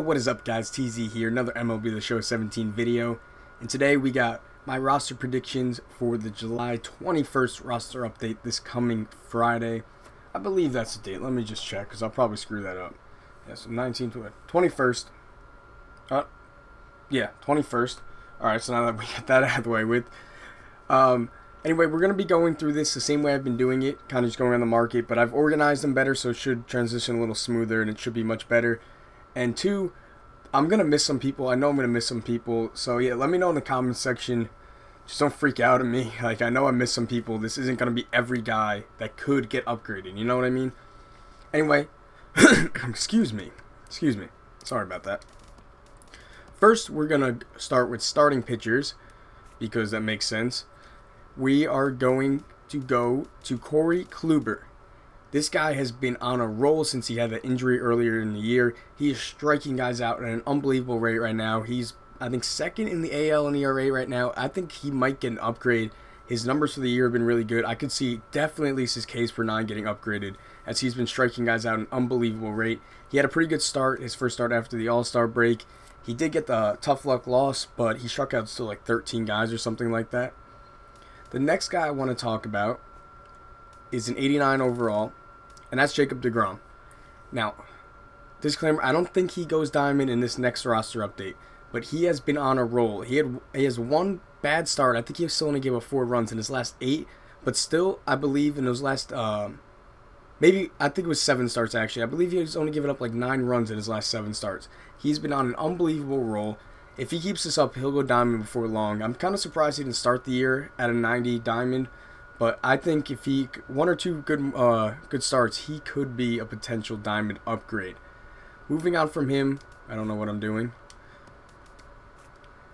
what is up, guys? TZ here, another MLB The Show 17 video, and today we got my roster predictions for the July 21st roster update this coming Friday. I believe that's the date. Let me just check, because I'll probably screw that up. Yeah, so 19th, 21st. Yeah, 21st. Alright, so now that we got that out of the way with. Anyway, we're going to be going through this the same way I've been doing it, kind of just going around the market, but I've organized them better, so it should transition a little smoother, and it should be much better. And two, I'm going to miss some people. I know I'm going to miss some people, so yeah, let me know in the comments section. Just don't freak out at me. Like, I know I missed some people. This isn't going to be every guy that could get upgraded, you know what I mean? Anyway, excuse me. Sorry about that. First, we're going to start with starting pitchers, because that makes sense. We are going to go to Corey Kluber. This guy has been on a roll since he had the injury earlier in the year. He is striking guys out at an unbelievable rate right now. He's, I think, second in the AL in ERA right now. I think he might get an upgrade. His numbers for the year have been really good. I could see definitely at least his Ks per 9 getting upgraded, as he's been striking guys out at an unbelievable rate. He had a pretty good start, his first start after the All-Star break. He did get the tough luck loss, but he struck out still like 13 guys or something like that. The next guy I want to talk about is an 89 overall, and that's Jacob deGrom. Now, disclaimer, I don't think he goes diamond in this next roster update, but he has been on a roll. He has one bad start. I think he still only gave up 4 runs in his last 8, but still, I believe in those last, I think it was 7 starts actually. I believe he was only given up like 9 runs in his last 7 starts. He's been on an unbelievable roll. If he keeps this up, he'll go diamond before long. I'm kind of surprised he didn't start the year at a 90 diamond, but I think if he, 1 or 2 good starts, he could be a potential diamond upgrade. Moving on from him, I don't know what I'm doing.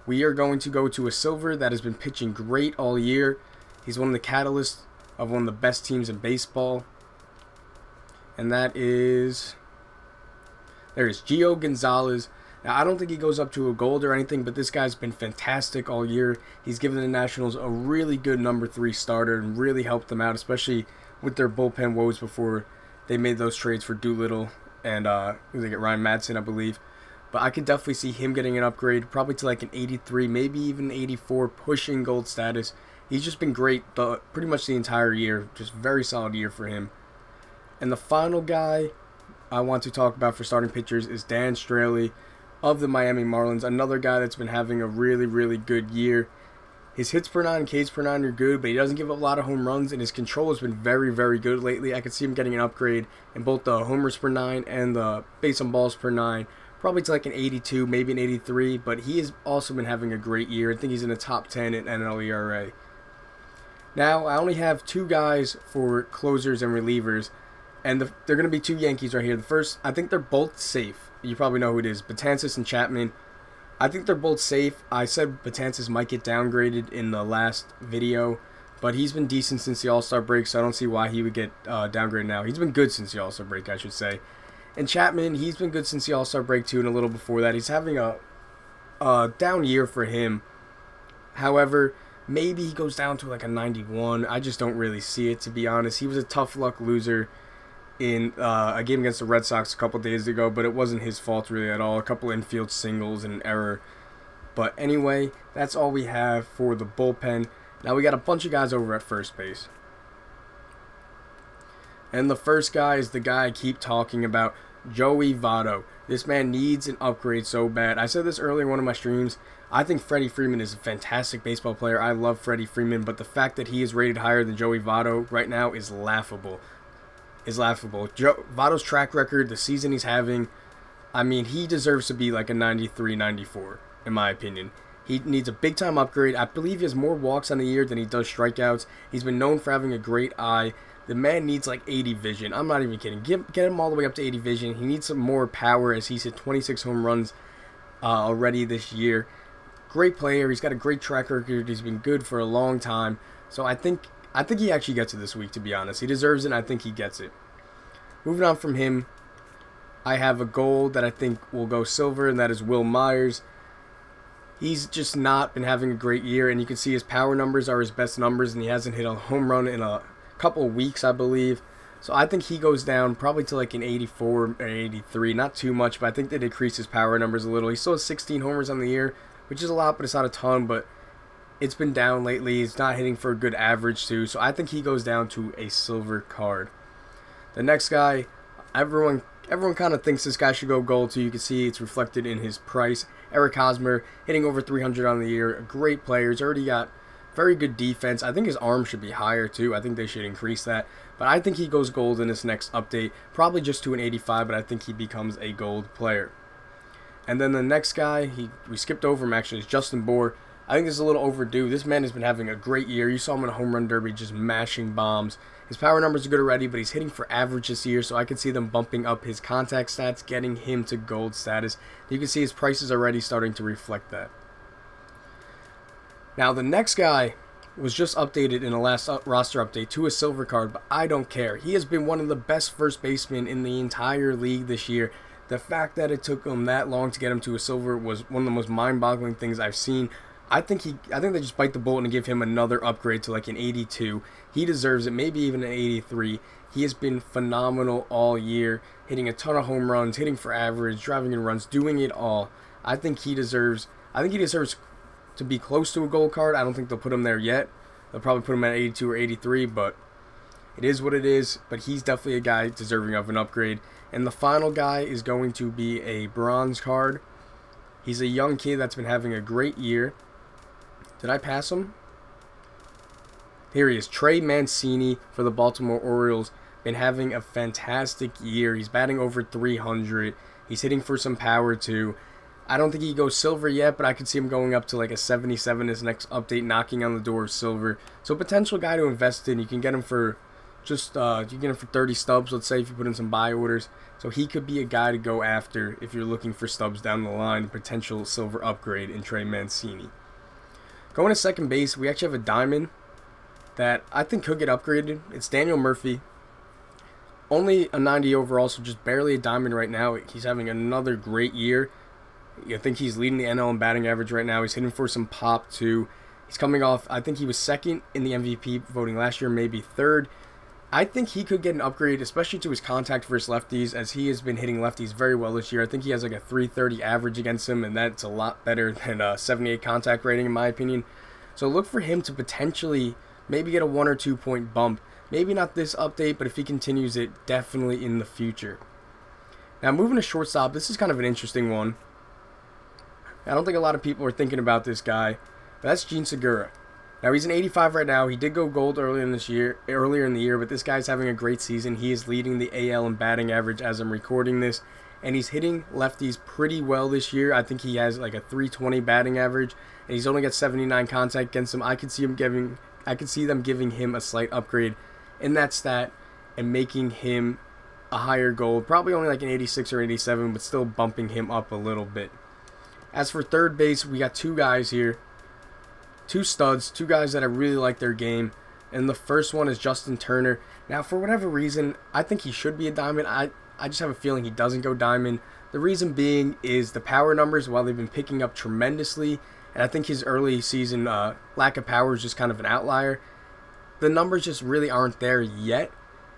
We are going to go to a silver that has been pitching great all year. He's one of the catalysts of one of the best teams in baseball, and that is, there's Gio Gonzalez. Now, I don't think he goes up to a gold or anything, but this guy's been fantastic all year. He's given the Nationals a really good number 3 starter and really helped them out, especially with their bullpen woes before they made those trades for Doolittle and they get Ryan Madson, I believe. But I could definitely see him getting an upgrade, probably to like an 83, maybe even 84, pushing gold status. He's just been great pretty much the entire year. Just very solid year for him. And the final guy I want to talk about for starting pitchers is Dan Straley of the Miami Marlins, another guy that's been having a really, really good year. His hits per 9 and Ks per 9 are good, but he doesn't give up a lot of home runs, and his control has been very, very good lately. I could see him getting an upgrade in both the homers per 9 and the base on balls per 9, probably to like an 82, maybe an 83, but he has also been having a great year. I think he's in the top 10 in NL ERA. Now, I only have 2 guys for closers and relievers, and they're going to be 2 Yankees right here. The first, I think they're both safe. You probably know who it is, Betances and Chapman. I think they're both safe. I said Betances might get downgraded in the last video, but he's been decent since the All-Star break, so I don't see why he would get downgraded now. He's been good since the All-Star break, I should say. And Chapman, he's been good since the All-Star break too, and a little before that. He's having a down year for him. However, maybe he goes down to like a 91. I just don't really see it, to be honest. He was a tough luck loser in a game against the Red Sox a couple days ago, but it wasn't his fault really at all. A couple infield singles and an error. But anyway, that's all we have for the bullpen. Now we got a bunch of guys over at first base. And the first guy is the guy I keep talking about, Joey Votto. This man needs an upgrade so bad. I said this earlier in one of my streams. I think Freddie Freeman is a fantastic baseball player. I love Freddie Freeman, but the fact that he is rated higher than Joey Votto right now is laughable. Votto's track record, the season he's having, I mean, he deserves to be like a 93, 94, in my opinion. He needs a big-time upgrade. I believe he has more walks on the year than he does strikeouts. He's been known for having a great eye. The man needs like 80 vision. I'm not even kidding. Get him all the way up to 80 vision. He needs some more power, as he's hit 26 home runs already this year. Great player. He's got a great track record. He's been good for a long time. So I think he actually gets it this week, to be honest. He deserves it, and I think he gets it. Moving on from him, I have a gold that I think will go silver, and that is Will Myers. He's just not been having a great year, and you can see his power numbers are his best numbers, and he hasn't hit a home run in a couple of weeks, I believe. So I think he goes down probably to like an 84 or 83. Not too much, but I think they decrease his power numbers a little. He still has 16 homers on the year, which is a lot, but it's not a ton. But it's been down lately. He's not hitting for a good average too. So I think he goes down to a silver card. The next guy, everyone kind of thinks this guy should go gold too. You can see it's reflected in his price. Eric Hosmer, hitting over 300 on the year. A great player. He's already got very good defense. I think his arm should be higher too. I think they should increase that. But I think he goes gold in this next update. Probably just to an 85, but I think he becomes a gold player. And then the next guy, we skipped over him actually, is Justin Bour. I think this is a little overdue. This man has been having a great year. You saw him in a home run derby just mashing bombs. His power numbers are good already, but he's hitting for average this year, so I could see them bumping up his contact stats, getting him to gold status. You can see his price is already starting to reflect that. Now, the next guy was just updated in the last roster update to a silver card, but I don't care. He has been one of the best first basemen in the entire league this year. The fact that it took him that long to get him to a silver was one of the most mind-boggling things I've seen. I think they just bite the bullet and give him another upgrade to like an 82. He deserves it, maybe even an 83. He has been phenomenal all year, hitting a ton of home runs, hitting for average, driving in runs, doing it all. I think he deserves to be close to a gold card. I don't think they'll put him there yet. They'll probably put him at 82 or 83, but it is what it is. But he's definitely a guy deserving of an upgrade. And the final guy is going to be a bronze card. He's a young kid that's been having a great year. Did I pass him? Here he is, Trey Mancini for the Baltimore Orioles. Been having a fantastic year. He's batting over 300. He's hitting for some power too. I don't think he goes silver yet, but I could see him going up to like a 77 his next update, knocking on the door of silver. So potential guy to invest in. You can get him for just you can get him for 30 stubs, let's say, if you put in some buy orders. So he could be a guy to go after if you're looking for stubs down the line, a potential silver upgrade in Trey Mancini. Going to second base, we actually have a diamond that I think could get upgraded. It's Daniel Murphy. Only a 90 overall, so just barely a diamond right now. He's having another great year. I think he's leading the NL in batting average right now. He's hitting for some pop too. He's coming off, I think he was second in the MVP voting last year, maybe third. I think he could get an upgrade, especially to his contact versus lefties, as he has been hitting lefties very well this year. I think he has like a 330 average against him, and that's a lot better than a 78 contact rating in my opinion. So look for him to potentially maybe get a 1 or 2 point bump. Maybe not this update, but if he continues it, definitely in the future. Now moving to shortstop, this is kind of an interesting one. I don't think a lot of people are thinking about this guy, but that's Jean Segura. Now he's an 85 right now. He did go gold earlier in the year, but this guy's having a great season. He is leading the AL in batting average as I'm recording this, and he's hitting lefties pretty well this year. I think he has like a 320 batting average, and he's only got 79 contact against him. I could see them giving him a slight upgrade in that stat and making him a higher gold, probably only like an 86 or 87, but still bumping him up a little bit. As for third base, we got two guys here. Two studs, two guys that I really like their game. And the first one is Justin Turner. Now, for whatever reason, I think he should be a diamond. I just have a feeling he doesn't go diamond. The reason being is the power numbers, while they've been picking up tremendously, and I think his early season lack of power is just kind of an outlier, the numbers just really aren't there yet.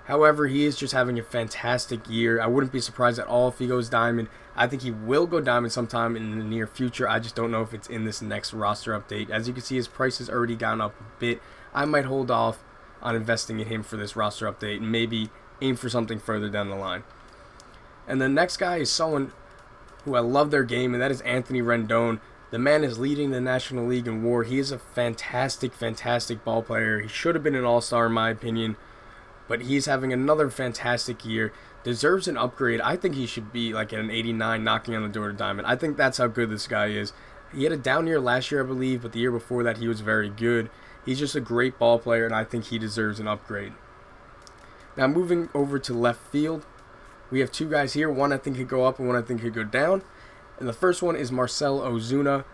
However, he is just having a fantastic year. I wouldn't be surprised at all if he goes diamond. I think he will go diamond sometime in the near future. I just don't know if it's in this next roster update. As you can see, his price has already gone up a bit. I might hold off on investing in him for this roster update and maybe aim for something further down the line. And the next guy is someone who I love their game, and that is Anthony Rendon. The man is leading the National League in WAR. He is a fantastic, fantastic ball player. He should have been an all-star in my opinion, but he's having another fantastic year. Deserves an upgrade. I think he should be like at an 89, knocking on the door to diamond. I think that's how good this guy is. He had a down year last year, I believe, but the year before that he was very good. He's just a great ball player, and I think he deserves an upgrade. Now moving over to left field, we have two guys here. One I think could go up and one I think could go down. And the first one is Marcell Ozuna.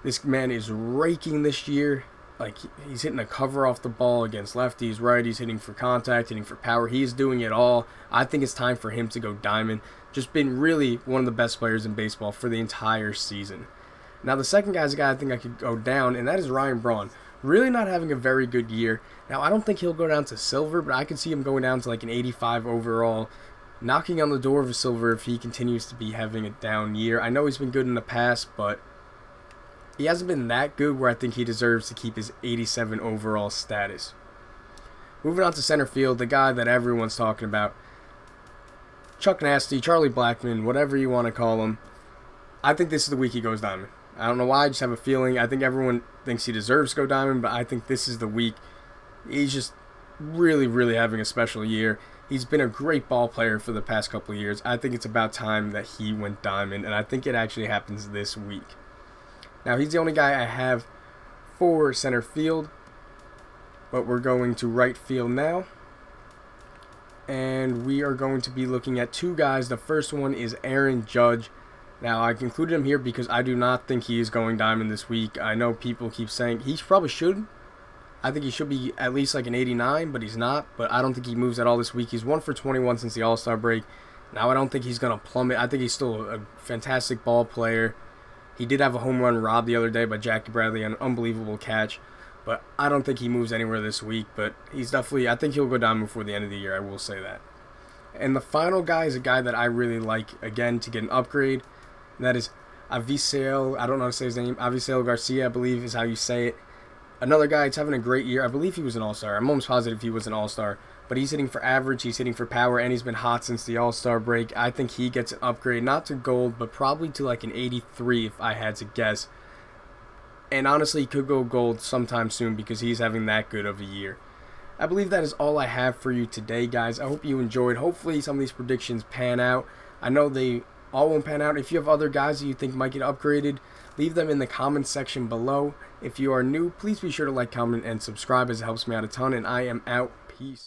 This man is raking this year. Like, he's hitting a cover off the ball against lefties, righties, hitting for contact, hitting for power. He is doing it all. I think it's time for him to go diamond. Just been really one of the best players in baseball for the entire season. Now, the second guy's a guy I think I could go down, and that is Ryan Braun. really not having a very good year. Now, I don't think he'll go down to silver, but I could see him going down to like an 85 overall, knocking on the door of a silver if he continues to be having a down year. I know he's been good in the past, but he hasn't been that good where I think he deserves to keep his 87 overall status. Moving on to center field, the guy that everyone's talking about, Chuck Nasty, Charlie Blackmon, whatever you want to call him. I think this is the week he goes diamond. I don't know why, I just have a feeling. I think everyone thinks he deserves to go diamond, but I think this is the week. He's just really, really having a special year. He's been a great ball player for the past couple of years. I think it's about time that he went diamond, and I think it actually happens this week. Now, he's the only guy I have for center field, but we're going to right field now. And we are going to be looking at two guys. The first one is Aaron Judge. Now, I included him here because I do not think he is going diamond this week. I know people keep saying he probably should. I think he should be at least like an 89, but he's not. But I don't think he moves at all this week. He's 1 for 21 since the All-Star break. Now, I don't think he's going to plummet. I think he's still a fantastic ball player. He did have a home run robbed the other day by Jackie Bradley, an unbelievable catch. But I don't think he moves anywhere this week. But he's definitely, I think he'll go diamond before the end of the year. I will say that. And the final guy is a guy that I really like, again, to get an upgrade. And that is Avisail. I don't know how to say his name. Avisail Garcia, I believe, is how you say it. Another guy that's having a great year. I believe he was an All-Star. I'm almost positive he was an All-Star. But he's hitting for average. He's hitting for power. And he's been hot since the All-Star break. I think he gets an upgrade. Not to gold, but probably to like an 83 if I had to guess. And honestly, he could go gold sometime soon because he's having that good of a year. I believe that is all I have for you today, guys. I hope you enjoyed. Hopefully, some of these predictions pan out. I know they all won't pan out. If you have other guys that you think might get upgraded, leave them in the comments section below. If you are new, please be sure to like, comment, and subscribe as it helps me out a ton. And I am out. Peace.